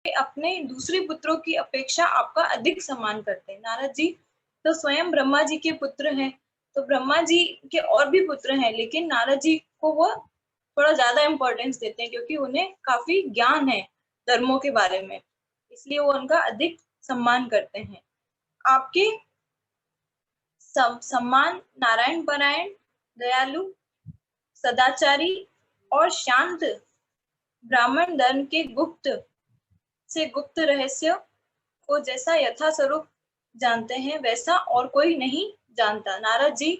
अपने दूसरे पुत्रों की अपेक्षा आपका अधिक सम्मान करते हैं। नारद जी तो स्वयं ब्रह्मा जी के पुत्र हैं, तो ब्रह्मा जी के और भी पुत्र हैं, लेकिन नारद जी को वो थोड़ा ज्यादा इम्पोर्टेंस देते हैं क्योंकि उन्हें काफी ज्ञान है धर्मों के बारे में, इसलिए वो उनका अधिक सम्मान करते हैं। आपके सम्मान नारायण परायण, दयालु, सदाचारी और शांत ब्राह्मण धर्म के गुप्त रहस्य को जैसा यथा स्वरूप जानते हैं वैसा और कोई नहीं जानता। नारद जी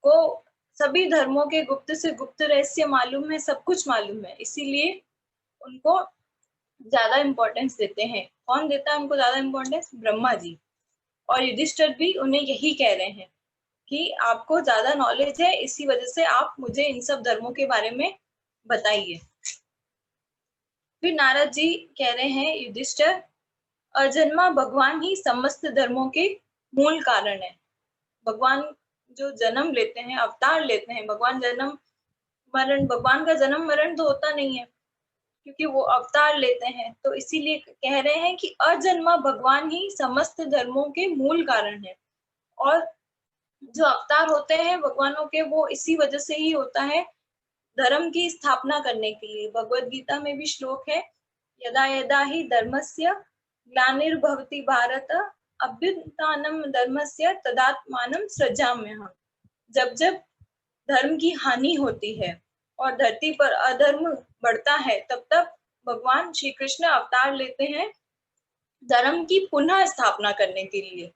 को सभी धर्मों के गुप्त से गुप्त रहस्य मालूम है, सब कुछ मालूम है, इसीलिए उनको ज्यादा इम्पोर्टेंस देते हैं। कौन देता है उनको ज्यादा इम्पोर्टेंस? ब्रह्मा जी। और युधिष्ठिर भी उन्हें यही कह रहे हैं कि आपको ज्यादा नॉलेज है, इसी वजह से आप मुझे इन सब धर्मों के बारे में बताइए। फिर नारद जी कह रहे हैं, युधिष्ठिर, अजन्मा भगवान ही समस्त धर्मों के मूल कारण है। भगवान जो जन्म लेते हैं, अवतार लेते हैं, भगवान का जन्म मरण तो होता नहीं है क्योंकि वो अवतार लेते हैं, तो इसीलिए कह रहे हैं कि अजन्मा भगवान ही समस्त धर्मों के मूल कारण है। और जो अवतार होते हैं भगवानों के, वो इसी वजह से ही होता है, धर्म की स्थापना करने के लिए। भगवत गीता में भी श्लोक है, यदा यदा ही धर्मस्य ग्लानिर्भवति भारत अभ्युत्थानं धर्मस्य तदात्मानं सृजाम्यहम्। जब जब धर्म की हानि होती है और धरती पर अधर्म बढ़ता है, तब तब भगवान श्री कृष्ण अवतार लेते हैं धर्म की पुनः स्थापना करने के लिए।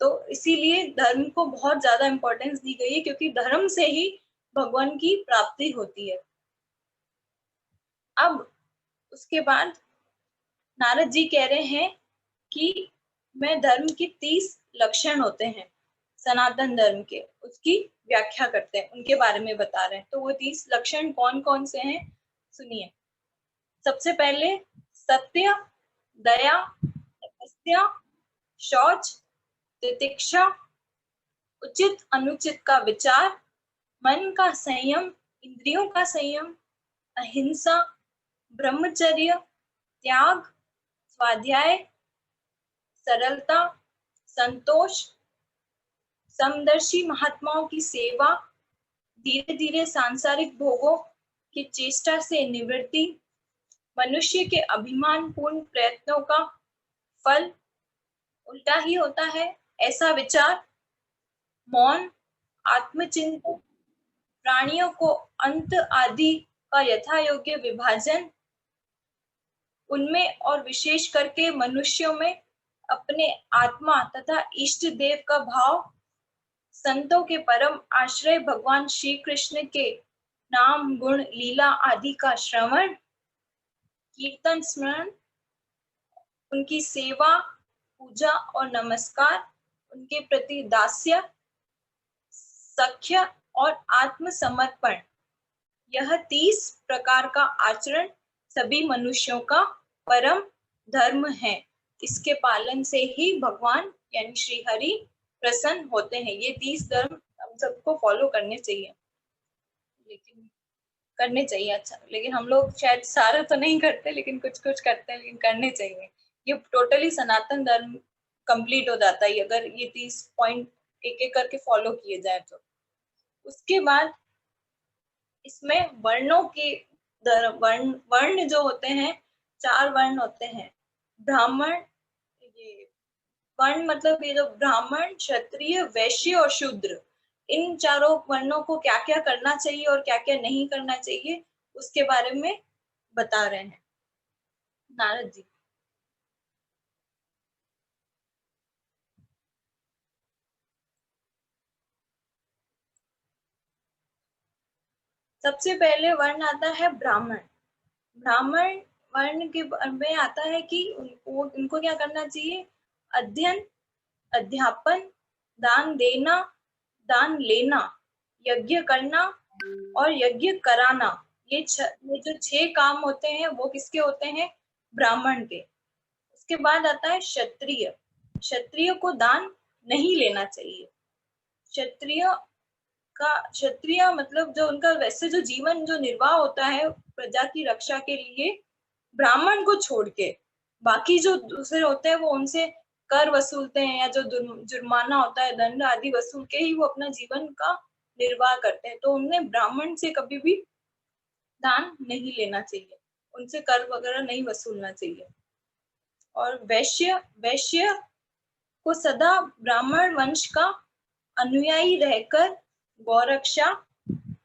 तो इसीलिए धर्म को बहुत ज्यादा इम्पोर्टेंस दी गई है क्योंकि धर्म से ही भगवान की प्राप्ति होती है। अब उसके बाद नारद जी कह रहे हैं कि मैं धर्म की 30 लक्षण होते हैं सनातन धर्म के, उसकी व्याख्या करते हैं, उनके बारे में बता रहे हैं। तो वो 30 लक्षण कौन कौन से हैं, सुनिए। सबसे पहले सत्य, दया, तपस्या, शौच, तितिक्षा, उचित अनुचित का विचार, मन का संयम, इंद्रियों का संयम, अहिंसा, ब्रह्मचर्य, त्याग, स्वाध्याय, सरलता, संतोष, समदर्शी महात्माओं की सेवा, धीरे धीरे सांसारिक भोगों की चेष्टा से निवृत्ति, मनुष्य के अभिमान पूर्ण प्रयत्नों का फल उल्टा ही होता है ऐसा विचार, मौन, आत्मचिंतन, प्राणियों को अंत आदि का यथा योग्य विभाजन, उनमें और विशेष करके मनुष्यों में अपने आत्मा तथा इष्ट देव का भाव, संतों के परम आश्रय भगवान श्री कृष्ण के नाम गुण लीला आदि का श्रवण, कीर्तन स्मरण, उनकी सेवा, पूजा और नमस्कार, उनके प्रति दास्य, सख्य और आत्मसमर्पण, यह 30 प्रकार का आचरण सभी मनुष्यों का परम धर्म है। इसके पालन से ही भगवान यानी श्री हरि प्रसन्न होते हैं। ये 30 धर्म हम सबको फॉलो करने चाहिए, अच्छा, लेकिन हम लोग शायद सारा तो नहीं करते, लेकिन कुछ कुछ करते हैं, लेकिन करने चाहिए। ये टोटली सनातन धर्म कंप्लीट हो जाता है अगर ये 30 पॉइंट एक एक करके फॉलो किए जाए तो। उसके बाद इसमें वर्णों के वर्ण जो होते हैं, 4 वर्ण होते हैं। ब्राह्मण, ये वर्ण मतलब ये जो ब्राह्मण, क्षत्रिय, वैश्य और शूद्र, इन चारों वर्णों को क्या क्या करना चाहिए और क्या क्या नहीं करना चाहिए, उसके बारे में बता रहे हैं नारद जी। सबसे पहले वर्ण आता है ब्राह्मण। ब्राह्मण वर्ण के में आता है कि उनको क्या करना चाहिए? अध्ययन, अध्यापन, दान देना, दान लेना, यज्ञ करना और यज्ञ कराना। ये जो 6 काम होते हैं वो किसके होते हैं? ब्राह्मण के। उसके बाद आता है क्षत्रिय। क्षत्रिय को दान नहीं लेना चाहिए। क्षत्रिय मतलब जो उनका वैसे जो जीवन जो निर्वाह होता है प्रजा की रक्षा के लिए, ब्राह्मण को छोड़ के बाकी जो दूसरे होते हैं वो उनसे कर वसूलते हैं या जो जुर्माना होता है, दंड आदि वसूल के ही वो अपना जीवन का निर्वाह करते हैं। तो उन्हें ब्राह्मण से कभी भी दान नहीं लेना चाहिए, उनसे कर वगैरह नहीं वसूलना चाहिए। और वैश्य वैश्य को सदा ब्राह्मण वंश का अनुयायी रहकर गौरक्षा,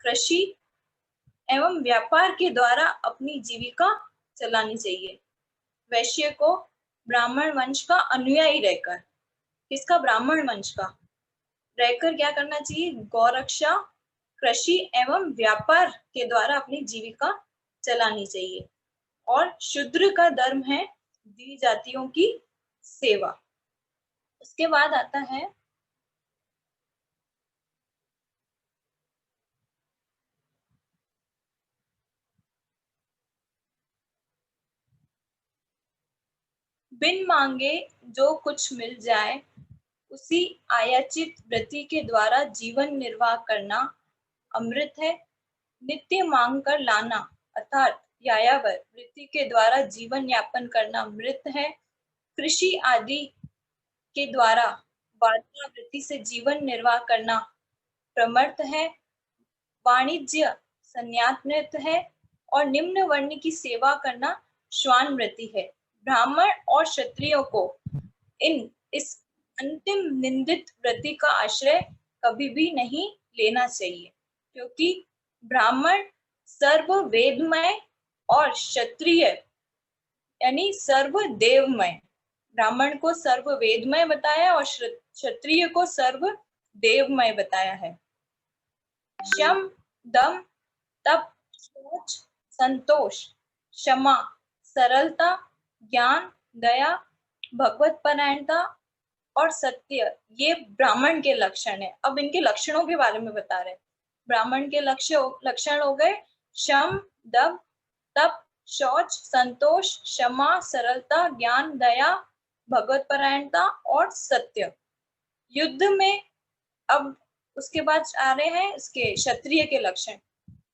कृषि एवं व्यापार के द्वारा अपनी जीविका चलानी चाहिए। वैश्य को ब्राह्मण वंश का अनुयायी रहकर, किसका? ब्राह्मण वंश का रहकर क्या करना चाहिए? गौरक्षा, कृषि एवं व्यापार के द्वारा अपनी जीविका चलानी चाहिए। और शूद्र का धर्म है दी जातियों की सेवा। उसके बाद आता है बिन मांगे जो कुछ मिल जाए उसी आयाचित वृत्ति के द्वारा जीवन निर्वाह करना अमृत है। नित्य मांग कर लाना अर्थात यायावर वृत्ति के द्वारा जीवन यापन करना मृत है। कृषि आदि के द्वारा वार्ता वृत्ति से जीवन निर्वाह करना प्रमर्थ है। वाणिज्य संन्यात है और निम्न वर्ण की सेवा करना श्वान वृत्ति है। ब्राह्मण और क्षत्रियों को इस अंतिम निंदित वृत्ति का आश्रय कभी भी नहीं लेना चाहिए, क्योंकि ब्राह्मण सर्व वेदमय और क्षत्रिय यानी सर्व देवमय, ब्राह्मण को सर्व वेदमय बताया और क्षत्रिय को सर्व देवमय बताया है। शम, दम, तप, शौच, संतोष, क्षमा, सरलता, ज्ञान, दया, भगवत परायणता और सत्य ये ब्राह्मण के लक्षण है। अब इनके लक्षणों के बारे में बता रहे हैं। ब्राह्मण के लक्षण हो गए शम, दम, तप, शौच, संतोष, क्षमा, सरलता, ज्ञान, दया, भगवत परायणता और सत्य। युद्ध में अब उसके बाद आ रहे हैं इसके क्षत्रिय के लक्षण।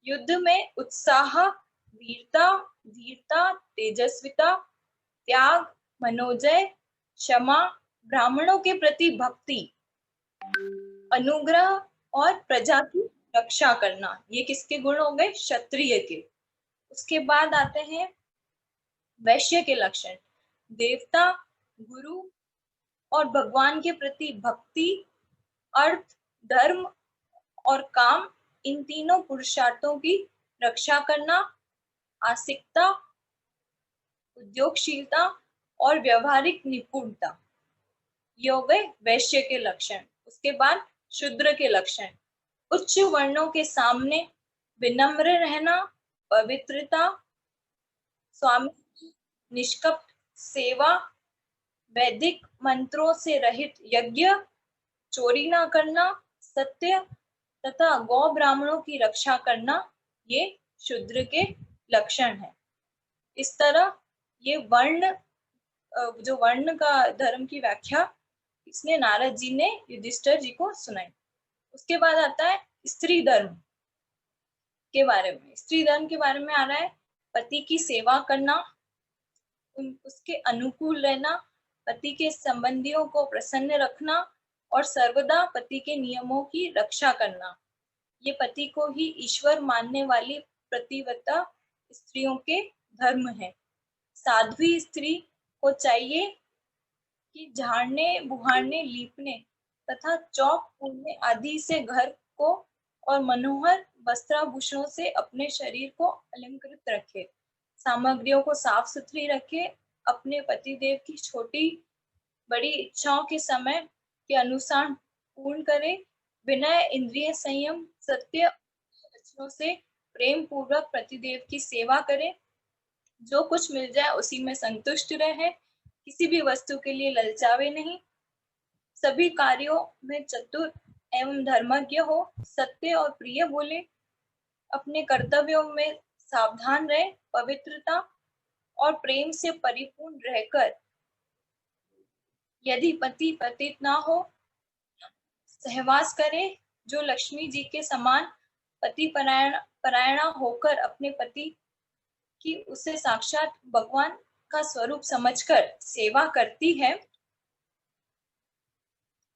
युद्ध में उत्साह, वीरता, धीरता, तेजस्विता, त्याग, मनोजय, क्षमा, ब्राह्मणों के प्रति भक्ति, अनुग्रह और प्रजा की रक्षा करना, ये किसके गुण हो गए? क्षत्रिय के। उसके बाद आते हैं वैश्य के लक्षण। देवता, गुरु और भगवान के प्रति भक्ति, अर्थ, धर्म और काम, इन तीनों पुरुषार्थों की रक्षा करना, आस्तिकता, उद्योगशीलता और व्यवहारिक निपुणता, ये हो गए वैश्य के लक्षण। उसके बाद शूद्र के लक्षण। उच्च वर्णों के सामने विनम्र रहना, पवित्रता, स्वामी, निष्कपट सेवा, वैदिक मंत्रों से रहित यज्ञ, चोरी ना करना, सत्य तथा गौ ब्राह्मणों की रक्षा करना, ये शूद्र के लक्षण है। इस तरह ये वर्ण, जो वर्ण का धर्म की व्याख्या इसने नारद जी ने युधिष्ठिर जी को सुनाई। उसके बाद आता है स्त्री धर्म के बारे में। स्त्री धर्म के बारे में आ रहा है पति की सेवा करना, उसके अनुकूल रहना, पति के संबंधियों को प्रसन्न रखना और सर्वदा पति के नियमों की रक्षा करना। ये पति को ही ईश्वर मानने वाली प्रतिव्रता स्त्रियों के धर्म है। साध्वी स्त्री को चाहिए कि झाड़ने, बुहारने, लीपने तथा चौक पूरने आदि से घर को और मनोहर वस्त्राभूषणों से अपने शरीर को अलंकृत रखे, सामग्रियों को साफ सुथरी रखे, अपने पतिदेव की छोटी बड़ी इच्छाओं के समय के अनुसार पूर्ण करे, विनय, इंद्रिय संयम, सत्य वचनों से प्रेम पूर्वक पतिदेव की सेवा करे, जो कुछ मिल जाए उसी में संतुष्ट रहे, किसी भी वस्तु के लिए ललचावे नहीं, सभी कार्यों में चतुर एवं धर्मज्ञ हो, सत्य और प्रिय बोले, अपने कर्तव्यों में सावधान रहे, पवित्रता और प्रेम से परिपूर्ण रहकर, यदि पति पतित ना हो, सहवास करे, जो लक्ष्मी जी के समान पति परायणा होकर अपने पति की उसे साक्षात भगवान का स्वरूप समझकर सेवा करती है,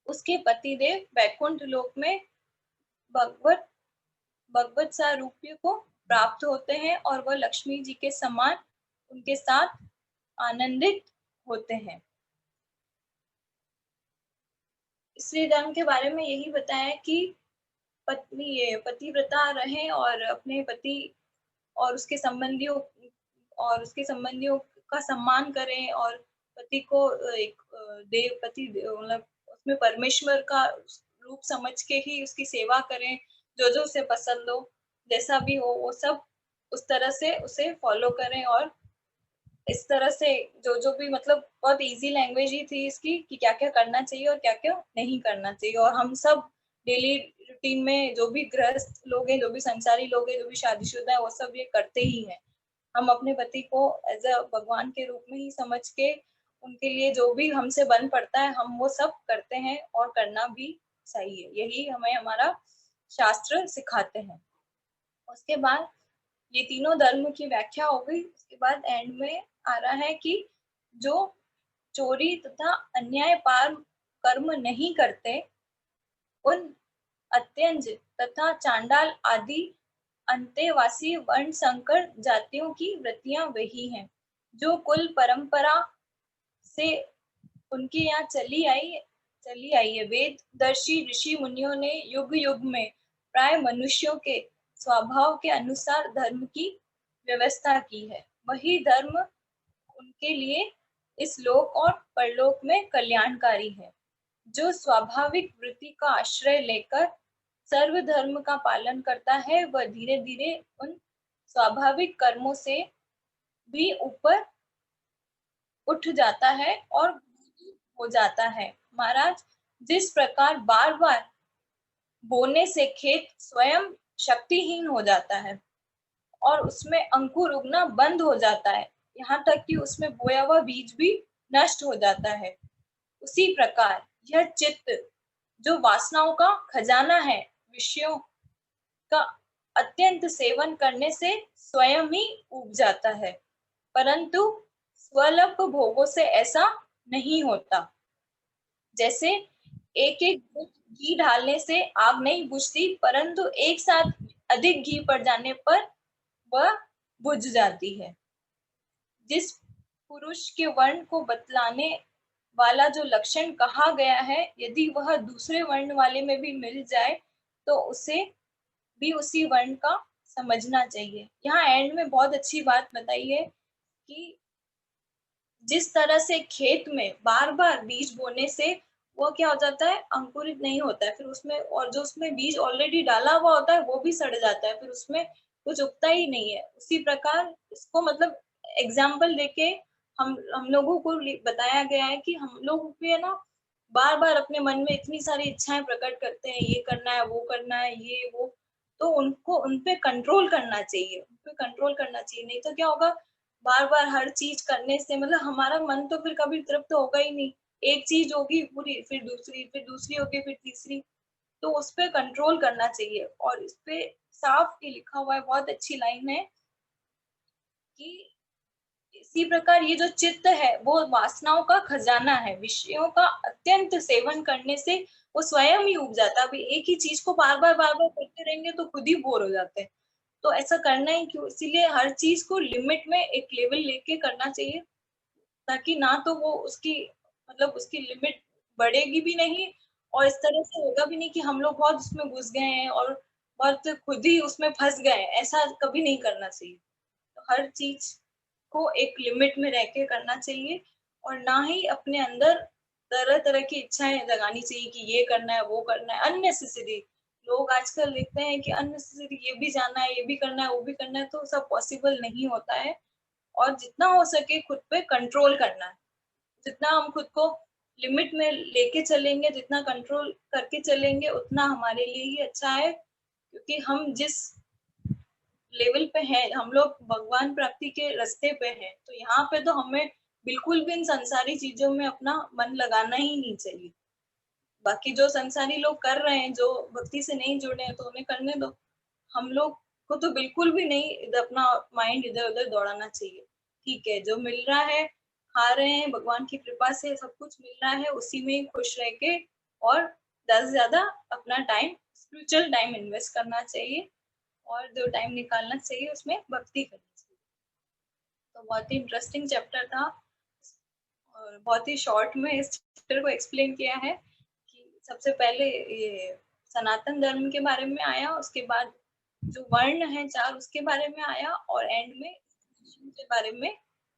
उसके पतिदेव वैकुंठ लोक में भगवत भगवत सारूप्य को प्राप्त होते हैं और वह लक्ष्मी जी के समान उनके साथ आनंदित होते हैं। श्री धर्म के बारे में यही बताया कि पत्नी ये पतिव्रता रहे और अपने पति और उसके संबंधियों का सम्मान करें और पति को एक देव पति मतलब उसमें परमेश्वर का रूप समझ के ही उसकी सेवा करें, जो जो उसे पसंद हो, जैसा भी हो वो सब उस तरह से उसे फॉलो करें। और इस तरह से जो जो भी मतलब बहुत इजी लैंग्वेज ही थी इसकी कि क्या क्या करना चाहिए और क्या क्या नहीं करना चाहिए। और हम सब डेली रूटीन में जो भी गृहस्थ लोग हैं, जो भी संसारी लोग हैं, जो भी शादीशुदा है, वो सब ये करते ही हैं। हम अपने पति को एज अ भगवान के रूप में ही समझ के उनके लिए जो भी हमसे बन पड़ता है हम वो सब करते हैं और करना भी चाहिए। यही हमें हमारा शास्त्र सिखाते हैं। उसके बाद ये तीनों धर्म की व्याख्या हो गई। उसके बाद एंड में आ रहा है कि जो चोरी तथा अन्याय पार कर्म नहीं करते उन अत्यंज तथा चांडाल आदि अंतेवासी वर्ण संकर जातियों की वृत्तियां वही हैं जो कुल परंपरा से उनके यहाँ चली आई है। वेद दर्शी ऋषि मुनियों ने युग युग में प्राय मनुष्यों के स्वभाव के अनुसार धर्म की व्यवस्था की है। वही धर्म उनके लिए इस लोक और परलोक में कल्याणकारी है। जो स्वाभाविक वृत्ति का आश्रय लेकर सर्व धर्म का पालन करता है वह धीरे धीरे उन स्वाभाविक कर्मों से भी ऊपर उठ जाता है और हो जाता है। महाराज, जिस प्रकार बार बार बोने से खेत स्वयं शक्तिहीन हो जाता है और उसमें अंकुर उगना बंद हो जाता है, यहाँ तक कि उसमें बोया हुआ बीज भी नष्ट हो जाता है, उसी प्रकार यह चित्त जो वासनाओं का खजाना है, विषयों का अत्यंत सेवन करने से स्वयं ही उग जाता है। परंतु स्वल्प भोगों से ऐसा नहीं होता। जैसे एक एक घी डालने से आग नहीं बुझती, परंतु एक साथ अधिक घी पड़ जाने पर वह बुझ जाती है। जिस पुरुष के वर्ण को बतलाने वाला जो लक्षण कहा गया है, यदि वह दूसरे वर्ण वाले में भी मिल जाए तो उसे भी उसी वर्ण का समझना चाहिए। यहाँ एंड में बहुत अच्छी बात बताई है कि जिस तरह से खेत में बार बार बीज बोने से वो क्या हो जाता है, अंकुरित नहीं होता है, फिर उसमें और जो उसमें बीज ऑलरेडी डाला हुआ होता है वो भी सड़ जाता है, फिर उसमें कुछ उगता ही नहीं है। उसी प्रकार इसको मतलब एग्जाम्पल देके हम लोगों को बताया गया है कि हम लोग भी है ना बार बार अपने मन में इतनी सारी इच्छाएं प्रकट करते हैं, ये करना है, वो करना है, ये वो, तो उनको उनपे कंट्रोल करना चाहिए, उनपे कंट्रोल करना चाहिए। नहीं तो क्या होगा, बार बार हर चीज करने से मतलब हमारा मन तो फिर कभी तृप्त होगा ही नहीं। एक चीज होगी पूरी, फिर दूसरी होगी, फिर तीसरी, तो उस पे कंट्रोल करना चाहिए। और इस पे साफ ही लिखा हुआ है, बहुत अच्छी लाइन है कि इसी प्रकार ये जो चित्त है वो वासनाओं का खजाना है, विषयों का अत्यंत सेवन करने से वो स्वयं ही उग जाता है। अभी एक ही चीज को बार बार करते रहेंगे तो खुद ही बोर हो जाते हैं, तो ऐसा करना ही क्यों। इसीलिए हर चीज को लिमिट में एक लेवल लेके करना चाहिए, ताकि ना तो वो उसकी मतलब उसकी लिमिट बढ़ेगी भी नहीं और इस तरह से होगा भी नहीं कि हम लोग बहुत उसमें घुस गए हैं और बहुत खुद ही उसमें फंस गए हैं। ऐसा कभी नहीं करना चाहिए। तो हर चीज को एक लिमिट में रह के करना चाहिए और ना ही अपने अंदर तरह तरह की इच्छाएं लगानी चाहिए कि ये करना है, वो करना है, अननेसेसरी। लोग आजकल देखते हैं कि अननेसेसरी ये भी जानना है, ये भी करना है, वो भी करना है, तो सब पॉसिबल नहीं होता है। और जितना हो सके खुद पे कंट्रोल करना है। जितना हम खुद को लिमिट में लेके चलेंगे, जितना कंट्रोल करके चलेंगे, उतना हमारे लिए ही अच्छा है। क्योंकि हम जिस लेवल पे हैं, हम लोग भगवान प्राप्ति के रास्ते पे हैं, तो यहाँ पे तो हमें बिल्कुल भी इन संसारी चीजों में अपना मन लगाना ही नहीं चाहिए। बाकी जो संसारी लोग कर रहे हैं, जो भक्ति से नहीं जुड़े हैं, तो उन्हें करने दो। हम लोग को तो बिल्कुल भी नहीं इधर अपना माइंड इधर उधर दौड़ाना चाहिए। ठीक है, जो मिल रहा है खा रहे हैं, भगवान की कृपा से सब कुछ मिल रहा है, उसी में ही खुश रह के और ज्यादा से ज्यादा अपना टाइम, स्पिरिचुअल टाइम इन्वेस्ट करना चाहिए और जो टाइम निकालना चाहिए उसमें भक्ति करनी चाहिए। तो बहुत ही इंटरेस्टिंग चैप्टर था और बहुत ही शॉर्ट में इस चैप्टर को एक्सप्लेन किया है कि सबसे पहले ये सनातन धर्म के बारे में आया, उसके बाद जो वर्ण है 4 उसके बारे में आया और एंड में शिव के बारे में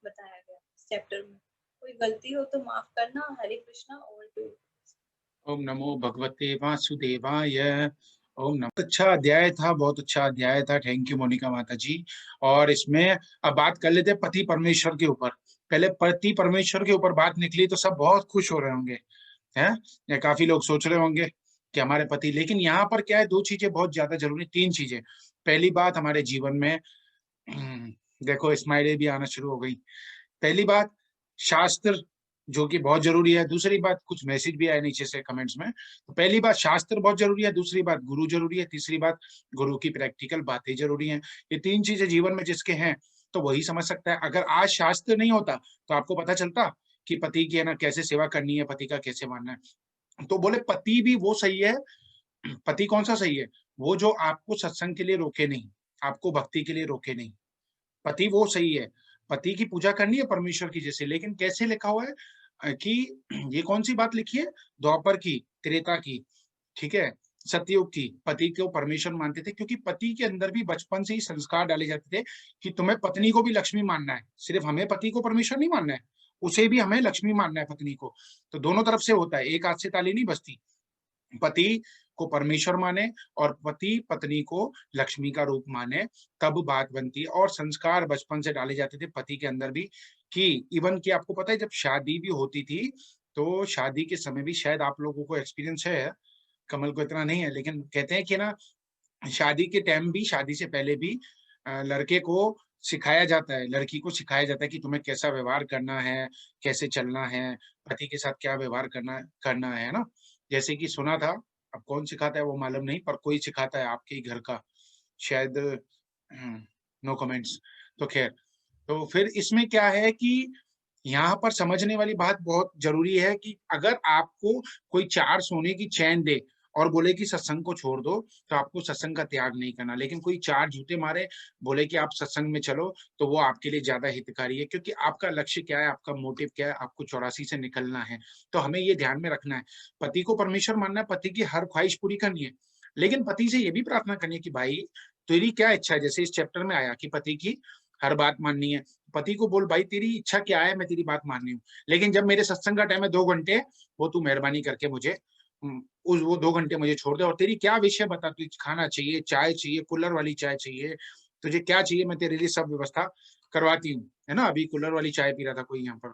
बताया गया इस चैप्टर में। कोई गलती हो तो माफ करना। Hare Krishna. Over to you. ओम नमो भगवते वासुदेवाय। ओम नमः। अच्छा अध्याय था, बहुत अच्छा अध्याय था। थैंक यू मोनिका माता जी। और इसमें अब बात कर लेते हैं पति परमेश्वर के ऊपर। पहले पति परमेश्वर के ऊपर बात निकली तो सब बहुत खुश हो रहे होंगे, हैं? या काफी लोग सोच रहे होंगे कि हमारे पति, लेकिन यहाँ पर क्या है, दो चीजें बहुत ज्यादा जरूरी, तीन चीजें। पहली बात, हमारे जीवन में देखो स्माइलें भी आना शुरू हो गई। पहली बात, शास्त्र जो कि बहुत जरूरी है। दूसरी बात, कुछ मैसेज भी आए नीचे से कमेंट्स में। तो पहली बात शास्त्र बहुत जरूरी है, दूसरी बात गुरु जरूरी है, तीसरी बात गुरु की प्रैक्टिकल बातें जरूरी हैं। ये तीन चीजें जीवन में जिसके हैं तो वही समझ सकता है। अगर आज शास्त्र नहीं होता तो आपको पता चलता कि पति की है ना कैसे सेवा करनी है, पति का कैसे मानना है। तो बोले पति भी वो सही है। पति कौन सा सही है? वो जो आपको सत्संग के लिए रोके नहीं, आपको भक्ति के लिए रोके नहीं। पति वो सही है। पति की पूजा करनी है परमेश्वर की जैसे, लेकिन कैसे लिखा हुआ है कि ये कौन सी बात लिखी है? द्वापर की, त्रेता की, ठीक है, सतयुग की। पति को परमेश्वर मानते थे क्योंकि पति के अंदर भी बचपन से ही संस्कार डाले जाते थे कि तुम्हें पत्नी को भी लक्ष्मी मानना है। सिर्फ हमें पति को परमेश्वर नहीं मानना है, उसे भी हमें लक्ष्मी मानना है, पत्नी को। तो दोनों तरफ से होता है, एक हाथ से ताली नहीं बजती। पति को परमेश्वर माने और पति पत्नी को लक्ष्मी का रूप माने, तब बात बनती है। और संस्कार बचपन से डाले जाते थे पति के अंदर भी कि इवन कि आपको पता है जब शादी भी होती थी तो शादी के समय भी, शायद आप लोगों को एक्सपीरियंस है, कमल को इतना नहीं है, लेकिन कहते हैं कि ना शादी के टाइम भी, शादी से पहले भी लड़के को सिखाया जाता है, लड़की को सिखाया जाता है कि तुम्हें कैसा व्यवहार करना है, कैसे चलना है, पति के साथ क्या व्यवहार करना है ना। जैसे कि सुना था, अब कौन सिखाता है वो मालूम नहीं, पर कोई सिखाता है आपके ही घर का, शायद। No comments. तो खैर, तो फिर इसमें क्या है कि यहाँ पर समझने वाली बात बहुत जरूरी है कि अगर आपको कोई चार सोने की चैन दे और बोले कि सत्संग को छोड़ दो, तो आपको सत्संग का त्याग नहीं करना। लेकिन कोई चार जूते मारे, बोले कि आप सत्संग में चलो, तो वो आपके लिए ज्यादा हितकारी है, क्योंकि आपका लक्ष्य क्या है, आपका मोटिव क्या है, आपको 84 से निकलना है। तो हमें ये ध्यान में रखना है, पति को परमेश्वर मानना है, पति की हर ख्वाहिश पूरी करनी है, लेकिन पति से ये भी प्रार्थना करनी है कि भाई तेरी क्या इच्छा है। जैसे इस चैप्टर में आया कि पति की हर बात माननी है, पति को बोल भाई तेरी इच्छा क्या है, मैं तेरी बात मान रही हूँ, लेकिन जब मेरे सत्संग का टाइम है 2 घंटे, वो तू मेहरबानी करके मुझे उस वो 2 घंटे मुझे छोड़ दे। और तेरी क्या विषय बता, तुझे खाना चाहिए, चाय चाहिए, कूलर वाली चाय चाहिए, तुझे क्या चाहिए, मैं तेरे लिए सब व्यवस्था करवाती हूँ, है ना। अभी कूलर वाली चाय पी रहा था कोई यहाँ पर।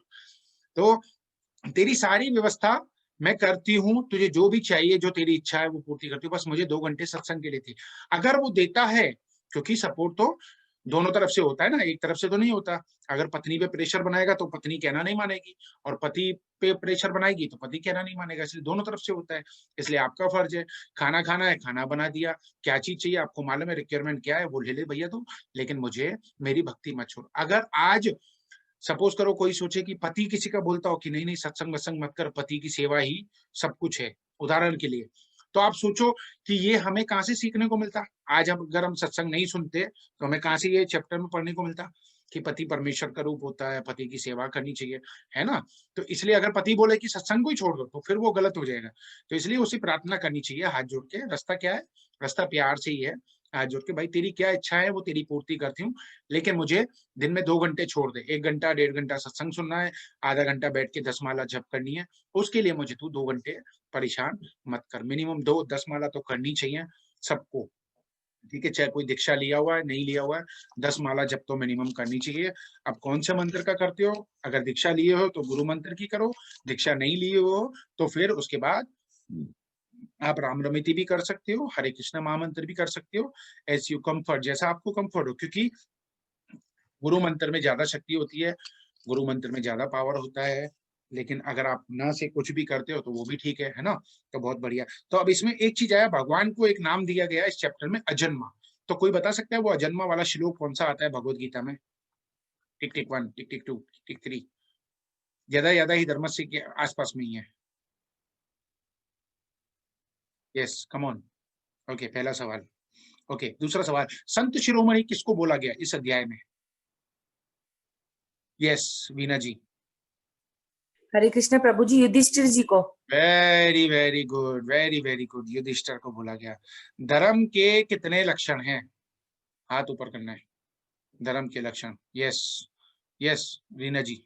तो तेरी सारी व्यवस्था मैं करती हूँ, तुझे जो भी चाहिए, जो तेरी इच्छा है वो पूर्ति करती हूँ, बस मुझे 2 घंटे सत्संग के लिए थी। अगर वो देता है, क्योंकि सपोर्ट तो दोनों तरफ से होता है ना, एक तरफ से तो नहीं होता। अगर पत्नी पे प्रेशर बनाएगा तो पत्नी कहना नहीं मानेगी, और पति पे प्रेशर बनाएगी तो पति कहना नहीं मानेगा, इसलिए दोनों तरफ से होता है। इसलिए आपका फर्ज है, खाना खाना है, खाना बना दिया, क्या चीज चाहिए आपको मालूम है, रिक्वायरमेंट क्या है, वो ले ले भैया तू, लेकिन मुझे मेरी भक्ति मत छोड़। अगर आज सपोज करो कोई सोचे कि पति किसी का बोलता हो कि नहीं नहीं सत्संग वत्संग मत कर, पति की सेवा ही सब कुछ है, उदाहरण के लिए, तो आप सोचो कि ये हमें कहाँ से सीखने को मिलता। आज हम अगर हम सत्संग नहीं सुनते तो हमें कहाँ से ये चैप्टर में पढ़ने को मिलता कि पति परमेश्वर का रूप होता है, पति की सेवा करनी चाहिए, है ना। तो इसलिए अगर पति बोले कि सत्संग को ही छोड़ दो तो फिर वो गलत हो जाएगा। तो इसलिए उसे प्रार्थना करनी चाहिए हाथ जोड़ के। रास्ता क्या है? रास्ता प्यार से ही है, हाथ जोड़ के, भाई तेरी क्या इच्छा है वो तेरी पूर्ति करती हूँ, लेकिन मुझे दिन में 2 घंटे छोड़ दे। 1 घंटा 1.5 घंटा सत्संग सुनना है, आधा घंटा बैठ के 10 माला जप करनी है, उसके लिए मुझे तू 2 घंटे परेशान मत कर। मिनिमम 10 माला तो करनी चाहिए सबको, ठीक है, चाहे कोई दीक्षा लिया हुआ है नहीं लिया हुआ है, 10 माला जप तो मिनिमम करनी चाहिए। अब कौन से मंत्र का करते हो? अगर दीक्षा लिए हो तो गुरु मंत्र की करो, दीक्षा नहीं लिए हो तो फिर उसके बाद आप राम रमिति भी कर सकते हो, हरे कृष्ण महामंत्र भी कर सकते हो, एज यू कंफर्ट, जैसा आपको कंफर्ट हो, क्योंकि गुरु मंत्र में ज्यादा शक्ति होती है, गुरु मंत्र में ज्यादा पावर होता है। लेकिन अगर आप ना से कुछ भी करते हो तो वो भी ठीक है ना। तो बहुत बढ़िया। तो अब इसमें एक चीज आया, भगवान को एक नाम दिया गया इस चैप्टर में, अजन्मा। तो कोई बता सकता है वो अजन्मा वाला श्लोक कौन सा आता है भगवत गीता में? टिक टिक 1, टिक टिक 2, टिक 3, ज्यादा ही धर्मस्य के आसपास में ही है। Yes, come on. ओके, पहला सवाल। ओके, दूसरा सवाल, संत शिरोमणि किसको बोला गया इस अध्याय में? यस, वीना जी। हरे कृष्ण प्रभु जी, युधिष्ठिर जी को। Very very good, very very good, Yudhishthir को बोला गया। धर्म के कितने लक्षण हैं? हाथ ऊपर करना है। धर्म के लक्षण। यस यस, रीना जी।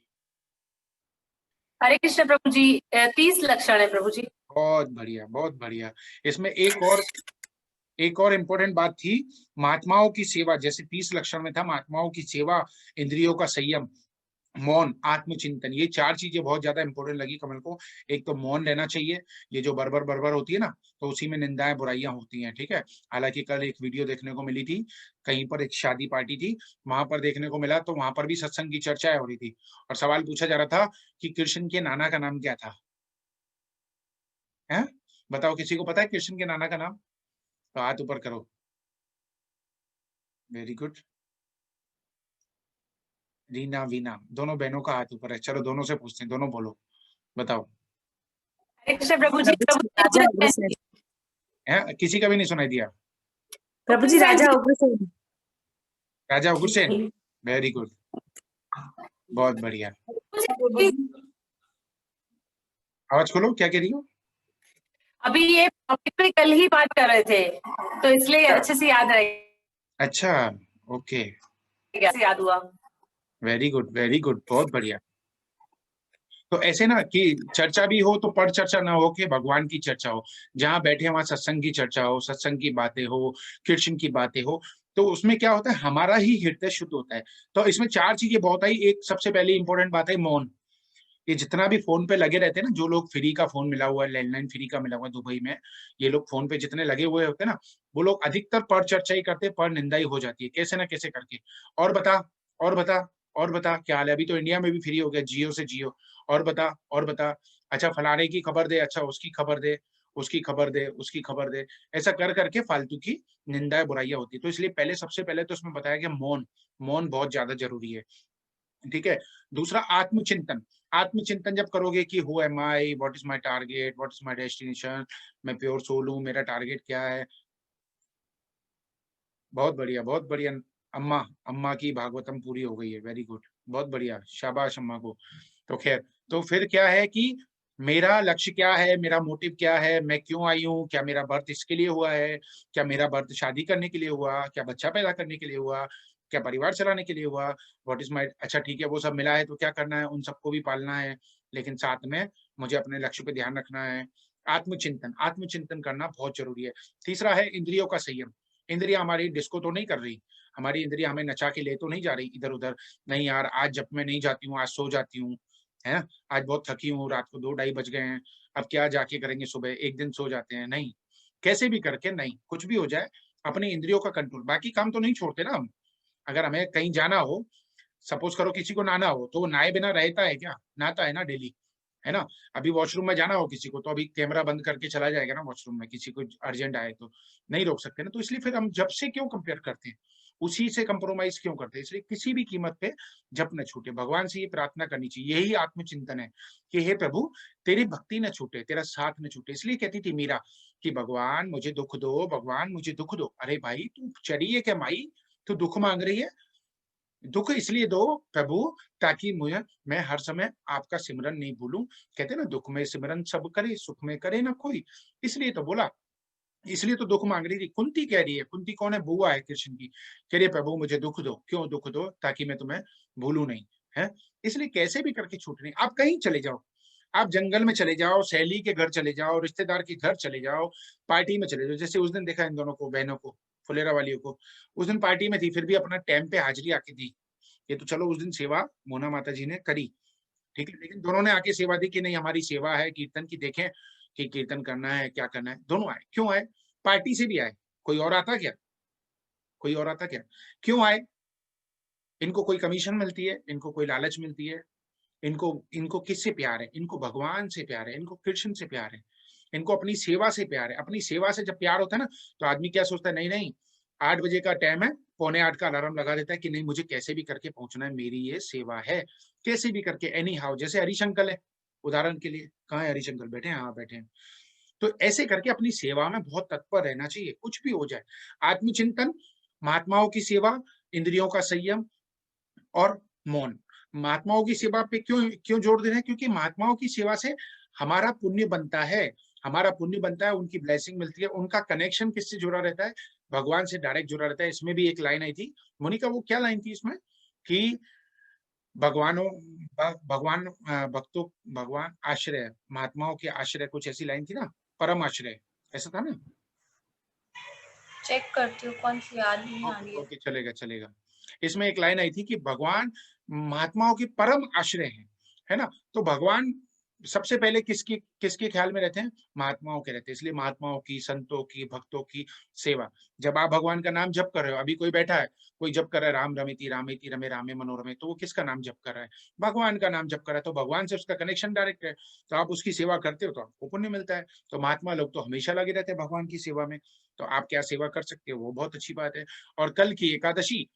हरे कृष्ण प्रभु जी, 30 लक्षण है प्रभु जी। बहुत बढ़िया, बहुत बढ़िया। इसमें एक और इम्पोर्टेंट बात थी, महात्माओं की सेवा। जैसे 30 लक्षण में था महात्माओं की सेवा, इंद्रियों का संयम, मौन, आत्मचिंतन, ये 4 चीजें बहुत ज्यादा इंपॉर्टेंट लगी कमल को। एक तो मौन रहना चाहिए, ये जो बर्बर होती है ना, तो उसी में निंदाएं बुराइयां होती हैं, ठीक है। हालांकि कल एक वीडियो देखने को मिली थी, कहीं पर एक शादी पार्टी थी, वहां पर देखने को मिला, तो वहां पर भी सत्संग की चर्चा हो रही थी और सवाल पूछा जा रहा था कि कृष्ण के नाना का नाम क्या था? है, बताओ, किसी को पता है कृष्ण के नाना का नाम? तो हाथ ऊपर करो। Very good. रीना, वीना, दोनों बहनों का हाथ ऊपर है। चलो दोनों से पूछते हैं, दोनों बोलो, बताओ। हरे कृष्ण प्रभु जी, राजा उग्रसेन। है, किसी का भी नहीं सुनाई दिया? प्रभु जी, राजा उग्रसेन। राजा उग्रसेन, वेरी गुड, बहुत बढ़िया। आवाज खोलो, क्या कह रही हो? अभी ये टॉपिक पे कल ही बात कर रहे थे, तो इसलिए अच्छे से याद रहेगा। अच्छा, ओके, याद हुआ। वेरी गुड, वेरी गुड, बहुत बढ़िया। तो ऐसे ना कि चर्चा भी हो तो पर चर्चा ना हो कि भगवान की चर्चा हो, जहां बैठे वहां सत्संग की चर्चा हो, सत्संग की बातें हो, कृष्ण की बातें हो, तो उसमें क्या होता है, हमारा ही हृदय शुद्ध होता है। तो इसमें 4 चीजें बहुत आई। एक सबसे पहली इंपॉर्टेंट बात है मौन। ये जितना भी फोन पे लगे रहते हैं ना, जो लोग फ्री का फोन मिला हुआ है, लैंडलाइन फ्री का मिला हुआ है दुबई में, ये लोग फोन पे जितने लगे हुए होते हैं ना, वो लोग अधिकतर पर चर्चा ही करते हैं, पर निंदा ही हो जाती है कैसे ना कैसे करके। और बता, और बता, और बता, क्या हाल है? अभी तो इंडिया में भी फ्री हो गया, जियो से जियो। और बता, और बता, अच्छा फलाने की खबर दे, अच्छा उसकी खबर दे, उसकी खबर दे, उसकी खबर दे। ऐसा कर करके फालतू की निंदा बुराइयां होती है। तो इसलिए पहले, सबसे पहले तो उसमें बताया कि मौन, मौन बहुत ज्यादा जरूरी है, ठीक है। दूसरा, आत्मचिंतन। आत्मचिंतन जब करोगे कि who am I, what is my target, what is my destination, मैं प्योर सोल हूँ, मेरा टारगेट क्या है। बहुत बढ़िया, बहुत बढ़िया। अम्मा, अम्मा की भागवतम पूरी हो गई है, वेरी गुड, बहुत बढ़िया, शाबाश अम्मा को। तो खैर, तो फिर क्या है कि मेरा लक्ष्य क्या है, मेरा मोटिव क्या है, मैं क्यों आई हूँ, क्या मेरा बर्थ इसके लिए हुआ है, क्या मेरा बर्थ शादी करने के लिए हुआ, क्या बच्चा पैदा करने के लिए हुआ, क्या परिवार चलाने के लिए हुआ, व्हाट इज माय, अच्छा ठीक है वो सब मिला है तो क्या करना है, उन सबको भी पालना है, लेकिन साथ में मुझे अपने लक्ष्य पे ध्यान रखना है। आत्मचिंतन, आत्मचिंतन करना बहुत जरूरी है। तीसरा है इंद्रियों का संयम। इंद्रिया हमारी डिस्को तो नहीं कर रही, हमारी इंद्रिया हमें नचा के ले तो नहीं जा रही इधर उधर, नहीं यार आज जब मैं नहीं जाती हूँ, आज सो जाती हूँ, है, आज बहुत थकी हूँ, रात को 2-2:30 बज गए हैं, अब क्या जाके करेंगे, सुबह एक दिन सो जाते हैं, नहीं, कैसे भी करके, नहीं, कुछ भी हो जाए, अपने इंद्रियों का कंट्रोल। बाकी काम तो नहीं छोड़ते ना हम। अगर हमें कहीं जाना हो, सपोज करो किसी को नहाना हो, तो वो नहाए बिना रहता है क्या? नहाता है ना डेली, है ना। अभी वॉशरूम में जाना हो किसी को, तो अभी कैमरा बंद करके चला जाएगा ना वॉशरूम में, किसी को अर्जेंट आए तो नहीं रोक सकते ना। तो इसलिए फिर हम जब से क्यों कंपेयर करते हैं, उसी से कंप्रोमाइज क्यों करते हैं? इसलिए किसी भी कीमत पे जप न छूटे। भगवान से ये प्रार्थना करनी चाहिए, यही आत्मचिंतन है कि हे प्रभु, तेरी भक्ति न छूटे, तेरा साथ न छूटे। इसलिए कहती थी मीरा कि भगवान मुझे दुख दो, भगवान मुझे दुख दो। अरे भाई तू चढ़ी है क्या माई, तू दुख मांग रही है? दुख इसलिए दो प्रभु ताकि मुझे, मैं हर समय आपका सिमरन नहीं भूलूं। कहते ना, दुख में सिमरन सब करे, सुख में करे ना कोई। इसलिए तो बोला, इसलिए तो दुख मांग रही थी। कुंती कह रही है, कुंती कौन है? बुआ है कृष्ण की। कह रही है प्रभु मुझे दुख दो। क्यों दुख दो? ताकि मैं तुम्हें भूलू नहीं, है। इसलिए कैसे भी करके छूट नहीं। आप कहीं चले जाओ, आप जंगल में चले जाओ, सहेली के घर चले जाओ, रिश्तेदार के घर चले जाओ, पार्टी में चले जाओ। जैसे उस दिन देखा इन दोनों को, बहनों को, फुलेरा वालियों को, उस दिन पार्टी में थी, फिर भी अपना टाइम पे हाजिरी आके दी। ये तो चलो उस दिन सेवा मोना माता जी ने करी, ठीक है, लेकिन दोनों ने आके सेवा दी कि नहीं हमारी सेवा है कीर्तन की, देखें कि कीर्तन करना है, क्या करना है। दोनों आए, क्यों आए? पार्टी से भी आए, कोई और आता क्या? कोई और आता क्या? क्यों आए? इनको कोई कमीशन मिलती है, इनको कोई लालच मिलती है, इनको इनको किससे प्यार है? इनको भगवान से प्यार है, इनको कृष्ण से प्यार है, इनको अपनी सेवा से प्यार है। अपनी सेवा से जब प्यार होता है ना, तो आदमी क्या सोचता है, नहीं नहीं 8 बजे का टाइम है, 7:45 का अलार्म लगा देता है कि नहीं मुझे कैसे भी करके पहुंचना है, मेरी ये सेवा है, कैसे भी करके एनी हाउ। जैसे हरीशंकल है उदाहरण के लिए, कहाँ है हरीशंकल? बैठे हैं? हाँ बैठे हैं। तो ऐसे करके अपनी सेवा में बहुत तत्पर रहना चाहिए, कुछ भी हो जाए। आत्मचिंतन, महात्माओं की सेवा, इंद्रियों का संयम और मौन। महात्माओं की सेवा पे क्यों क्यों जोर दे रहे हैं? क्योंकि महात्माओं की सेवा से हमारा पुण्य बनता है, हमारा पुण्य बनता है, उनकी ब्लेसिंग मिलती है, उनका कनेक्शन किससे जुड़ा रहता है? भगवान से डायरेक्ट जुड़ा रहता है। इसमें भी एक लाइन आई थी मोनिका, वो क्या लाइन थी इसमें कि भगवानों भगवान भक्तों भगवान आश्रय, महात्माओं के आश्रय, कुछ ऐसी लाइन थी ना, परम आश्रय, ऐसा था ना? चेक करती हूँ कौन सी याद नहीं आ रही है। ओके चलेगा चलेगा। इसमें एक लाइन आई थी कि भगवान महात्माओं के परम आश्रय हैं, है ना? तो भगवान सबसे पहले किसकी किसके ख्याल में रहते हैं? महात्माओं के रहते हैं। इसलिए महात्माओं की, संतों की, भक्तों की सेवा। जब आप भगवान का नाम जप कर रहे हो, अभी कोई बैठा है, कोई जप कर रहा है राम रमेति रमे रामे मनोरमे, तो वो किसका नाम जप कर रहा है? भगवान का नाम जप कर रहा है। तो भगवान से उसका कनेक्शन डायरेक्ट है, तो आप उसकी सेवा करते हो तो आपको पुण्य मिलता है। तो महात्मा लोग तो हमेशा लगे रहते हैं भगवान की सेवा में, तो आप क्या सेवा कर सकते हो, वो बहुत अच्छी बात है। और कल की एकादशी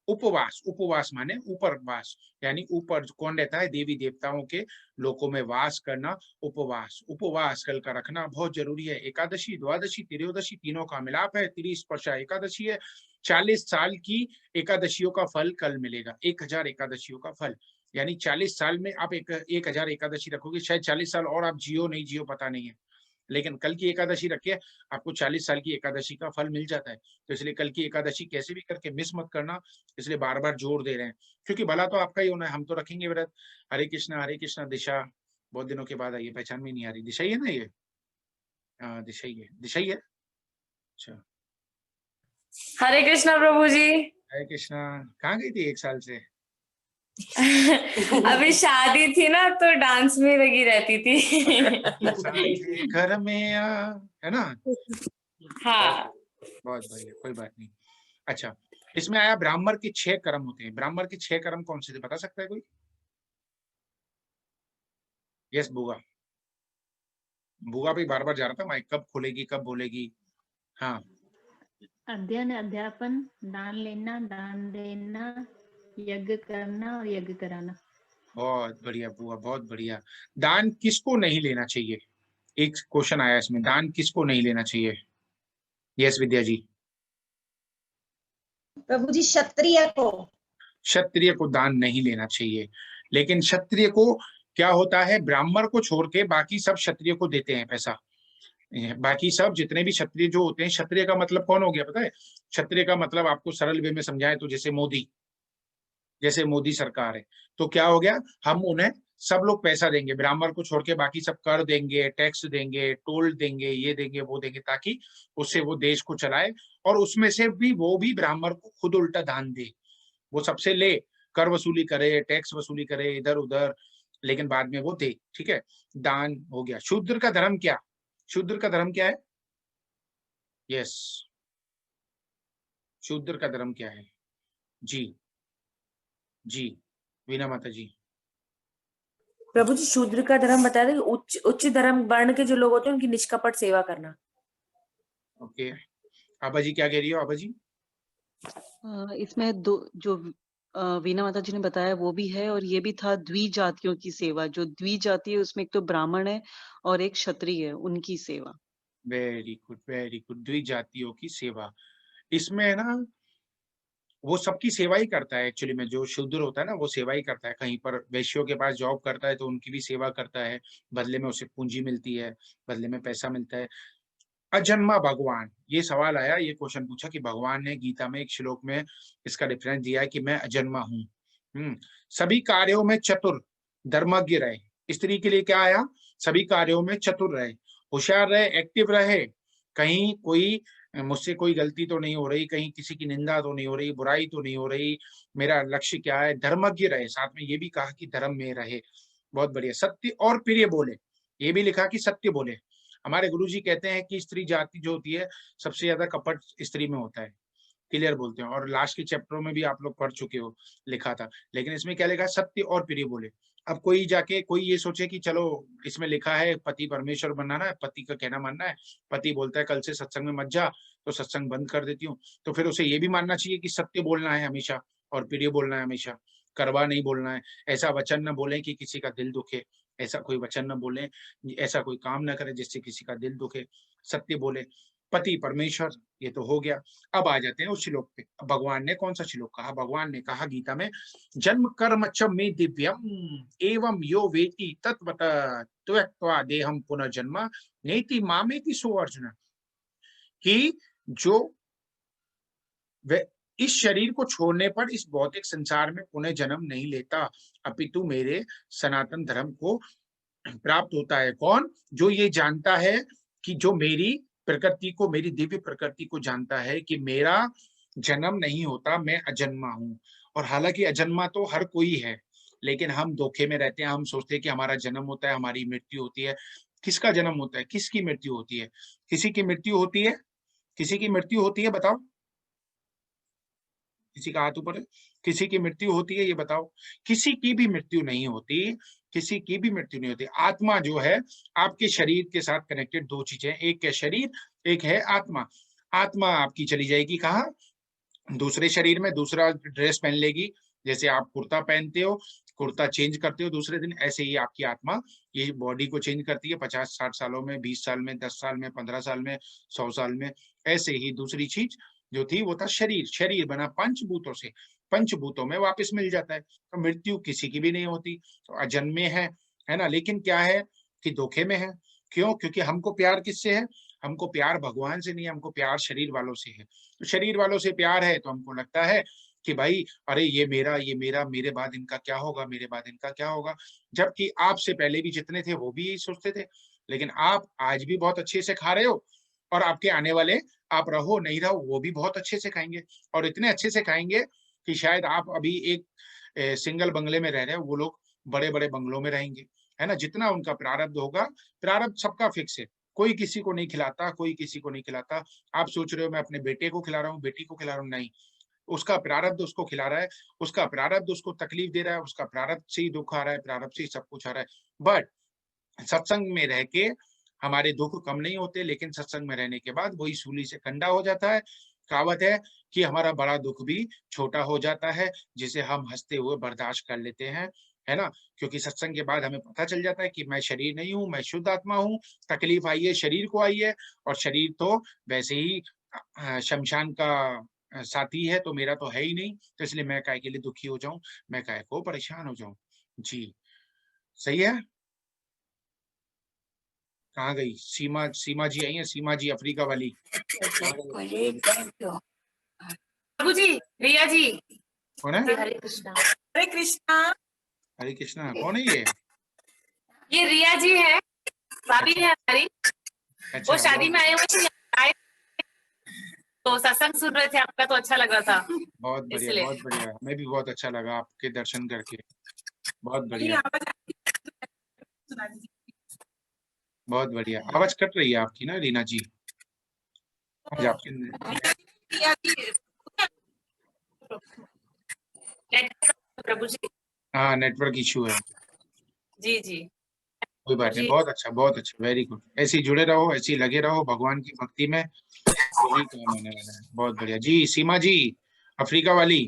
उपवास, उपवास माने ऊपर वास, यानी ऊपर कौन रहता है? देवी देवताओं के लोकों में वास करना, उपवास। उपवास कल का रखना बहुत जरूरी है। एकादशी, द्वादशी, त्रयोदशी तीनों का मिलाप है, त्रिस्पर्शा एकादशी है। 40 साल की एकादशियों का फल कल मिलेगा, 1000 एकादशियों का फल। यानी 40 साल में आप 1000 एकादशी रखोगे, शायद 40 साल और आप जियो नहीं जियो पता नहीं है, लेकिन कल की एकादशी रखिए, आपको 40 साल की एकादशी का फल मिल जाता है। तो इसलिए कल की एकादशी कैसे भी करके मिस मत करना, इसलिए बार बार जोर दे रहे हैं, क्योंकि भला तो आपका ही होना है, हम तो रखेंगे व्रत। हरे कृष्णा दिशा, बहुत दिनों के बाद आई है, पहचान में नहीं आ रही। दिशा ही है ना ये? दिशा ही है, दिशा ही है। अच्छा, हरे कृष्णा प्रभु जी। हरे कृष्णा। कहाँ गई थी 1 साल से? अभी शादी थी ना तो डांस में लगी रहती थी। घर में है ना? हाँ। बहुत बढ़िया, कोई बात नहीं। अच्छा, इसमें आया ब्राह्मण के 6 कर्म होते हैं। ब्राह्मण के 6 कर्म कौन से थे, बता सकता है कोई? यस बुआ, बुआ भी बार बार जा रहा था, माइक कब खोलेगी कब बोलेगी। हाँ, अध्ययन, अध्यापन, दान लेना, दान देना, यज्ञ करना और यज्ञ कराना। बहुत बढ़िया बुआ, बहुत बढ़िया। दान किसको नहीं लेना चाहिए? एक क्वेश्चन आया इसमें, दान किसको नहीं लेना चाहिए? यस विद्या जी। प्रभु जी क्षत्रिय को। क्षत्रिय को दान नहीं लेना चाहिए, लेकिन क्षत्रिय को क्या होता है, ब्राह्मण को छोड़ के बाकी सब क्षत्रिय को देते हैं पैसा। बाकी सब जितने भी क्षत्रिय जो होते हैं, क्षत्रिय का मतलब कौन हो गया पता है? क्षत्रिय का मतलब आपको सरल वे में समझाए तो जैसे मोदी सरकार है, तो क्या हो गया, हम उन्हें सब लोग पैसा देंगे, ब्राह्मण को छोड़ के बाकी सब कर देंगे, टैक्स देंगे, टोल देंगे, ये देंगे वो देंगे, ताकि उससे वो देश को चलाए, और उसमें से भी वो भी ब्राह्मण को खुद उल्टा दान दे। वो सबसे ले, कर वसूली करे, टैक्स वसूली करे इधर उधर, लेकिन बाद में वो दे। ठीक है, दान हो गया। शूद्र का धर्म क्या? शूद्र का धर्म क्या है? यस, शूद्र का धर्म क्या है? जी जी, वीना माता जी। प्रभु जी शूद्र का धर्म बता रहे, उच्च उच्च धर्म वर्ण के जो लोग होते हैं उनकी निष्कपट सेवा करना। ओके, आबा जी क्या कह रही हो आबा जी? इसमें दो जो वीना माता जी ने बताया वो भी है, और ये भी था द्विजातियों की सेवा। जो द्विजाति है उसमें एक तो ब्राह्मण है और एक क्षत्रिय है, उनकी सेवा। वेरी गुड वेरी गुड, द्विजातियों की सेवा। इसमें है ना, वो सबकी सेवा ही करता है एक्चुअली में। जो शूद्र होता है ना वो सेवा ही करता है, कहीं पर वैश्यों के पास जॉब करता है तो उनकी भी सेवा करता है, बदले में उसे पूंजी मिलती है, बदले में पैसा मिलता है। अजन्मा भगवान, ये सवाल आया, ये क्वेश्चन पूछा कि भगवान ने गीता में एक श्लोक में इसका रेफरेंस दिया है कि मैं अजन्मा हूँ। सभी कार्यों में चतुर, धर्मज्ञ रहे। स्त्री के लिए क्या आया? सभी कार्यों में चतुर रहे, होशियार रहे, एक्टिव रहे, कहीं कोई मुझसे कोई गलती तो नहीं हो रही, कहीं किसी की निंदा तो नहीं हो रही, बुराई तो नहीं हो रही, मेरा लक्ष्य क्या है, धर्मज्ञ रहे। साथ में ये भी कहा कि धर्म में रहे। बहुत बढ़िया। सत्य और प्रिय बोले, ये भी लिखा कि सत्य बोले। हमारे गुरुजी कहते हैं कि स्त्री जाति जो होती है सबसे ज्यादा कपट स्त्री में होता है, क्लियर बोलते हैं, और लास्ट के चैप्टरों में भी आप लोग पढ़ चुके हो, लिखा था। लेकिन इसमें क्या लिखा? सत्य और प्रिय बोले। अब कोई जाके कोई ये सोचे कि चलो इसमें लिखा है पति परमेश्वर बनाना है, पति का कहना मानना है, पति बोलता है कल से सत्संग में मत जा, तो सत्संग बंद कर देती हूँ, तो फिर उसे ये भी मानना चाहिए कि सत्य बोलना है हमेशा और प्रिय बोलना है हमेशा, करवा नहीं बोलना है, ऐसा वचन न बोले कि किसी का दिल दुखे, ऐसा कोई वचन न बोले, ऐसा कोई काम न करे जिससे किसी का दिल दुखे, सत्य बोले, पति परमेश्वर, ये तो हो गया। अब आ जाते हैं उस श्लोक पे। भगवान ने कौन सा श्लोक कहा? भगवान ने कहा गीता में, जन्म कर्म च मे दिव्यम एवं यो वेति तत्वतः त्यक्त्वा देहम पुनर्जन्म नेति मामेति सो अर्जुन, कि जो इस शरीर को छोड़ने पर इस भौतिक संसार में पुनः जन्म नहीं लेता, अपितु मेरे सनातन धर्म को प्राप्त होता है। कौन? जो ये जानता है कि जो मेरी प्रकृति को, मेरी दिव्य प्रकृति को जानता है कि मेरा जन्म नहीं होता, मैं अजन्मा हूं। और हालांकि अजन्मा तो हर कोई है, लेकिन हम धोखे में रहते हैं, हम सोचते हैं कि हमारा जन्म होता है, हमारी मृत्यु होती है। किसका जन्म होता है? किसकी मृत्यु होती है? किसी की मृत्यु होती है? किसी की मृत्यु होती है? बताओ, किसी का हाथ ऊपर है? किसी की मृत्यु होती है? ये बताओ। किसी की भी मृत्यु नहीं होती, किसी की भी मृत्यु नहीं होती। आत्मा जो है आपके शरीर के साथ कनेक्टेड, दो चीजें, एक है शरीर, एक है आत्मा। आत्मा आपकी चली जाएगी कहाँ? दूसरे शरीर में, दूसरा ड्रेस पहन लेगी। जैसे आप कुर्ता पहनते हो, कुर्ता चेंज करते हो दूसरे दिन, ऐसे ही आपकी आत्मा ये बॉडी को चेंज करती है 50-60 सालों में, 20 साल में, 10 साल में, 15 साल में, 100 साल में। ऐसे ही दूसरी चीज जो थी वो था शरीर। शरीर बना पंचभूतों से, पंचभूतों में वापस मिल जाता है। तो मृत्यु किसी की भी नहीं होती, तो अजन्मे है ना। लेकिन क्या है कि धोखे में है। क्यों? क्योंकि हमको प्यार किससे है? हमको प्यार भगवान से नहीं, हमको प्यार शरीर वालों से है। तो शरीर वालों से प्यार है तो हमको लगता है कि भाई अरे ये मेरा, ये मेरा, मेरे बाद इनका क्या होगा, मेरे बाद इनका क्या होगा। जबकि आपसे पहले भी जितने थे वो भी यही सोचते थे। लेकिन आप आज भी बहुत अच्छे से खा रहे हो, और आपके आने वाले, आप रहो नहीं रहो, वो भी बहुत अच्छे से खाएंगे, और इतने अच्छे से खाएंगे कि शायद आप अभी एक सिंगल बंगले में रह रहे हो, वो लोग बड़े बड़े बंगलों में रहेंगे, है ना। जितना उनका प्रारब्ध होगा, प्रारब्ध सबका फिक्स है, कोई किसी को नहीं खिलाता, कोई किसी को नहीं खिलाता। आप सोच रहे हो मैं अपने बेटे को खिला रहा हूँ, बेटी को खिला रहा हूँ, नहीं, उसका प्रारब्ध उसको खिला रहा है, उसका प्रारब्ध उसको तकलीफ दे रहा है, उसका प्रारब्ध से ही दुख आ रहा है, प्रारब्ध से ही सब कुछ आ रहा है। बट सत्संग में रह के हमारे दुख कम नहीं होते, लेकिन सत्संग में रहने के बाद वही सूली से कंडा हो जाता है। कहावत है कि हमारा बड़ा दुख भी छोटा हो जाता है, जिसे हम हंसते हुए बर्दाश्त कर लेते हैं, है ना। क्योंकि सत्संग के बाद हमें पता चल जाता है कि मैं शरीर नहीं हूँ, मैं शुद्ध आत्मा हूँ। तकलीफ आई है शरीर को आई है, और शरीर तो वैसे ही शमशान का साथी है, तो मेरा तो है ही नहीं, तो इसलिए मैं काहे के लिए दुखी हो जाऊं, मैं काहे को परेशान हो जाऊं। जी सही है। कहाँ गई सीमा? सीमा जी आई है, सीमा जी अफ्रीका वाली। प्रभु जी, रिया जी। कौन है? हरे कृष्णा। हरे कृष्णा। हरे कृष्णा। कौन है ये? ये रिया जी है, भाभी है हमारी। अच्छा, वो शादी में आए हुए थे, आए तो सत्संग सुन रहे थे आपका, तो अच्छा लग रहा था। बहुत बढ़िया, इसलिए। बहुत बढ़िया। हमें भी बहुत अच्छा लगा आपके दर्शन करके, बहुत बढ़िया, बहुत बढ़िया। आवाज कट रही है आपकी ना रीना जी, आज आपकी। प्रभु जी। हाँ, नेटवर्क इशू है। जी जी। कोई बात नहीं, बहुत अच्छा, बहुत अच्छा, वेरी गुड। ऐसे ही जुड़े रहो, ऐसे ही लगे रहो भगवान की भक्ति में, यही काम आने वाला है। बहुत बढ़िया जी। सीमा जी अफ्रीका वाली।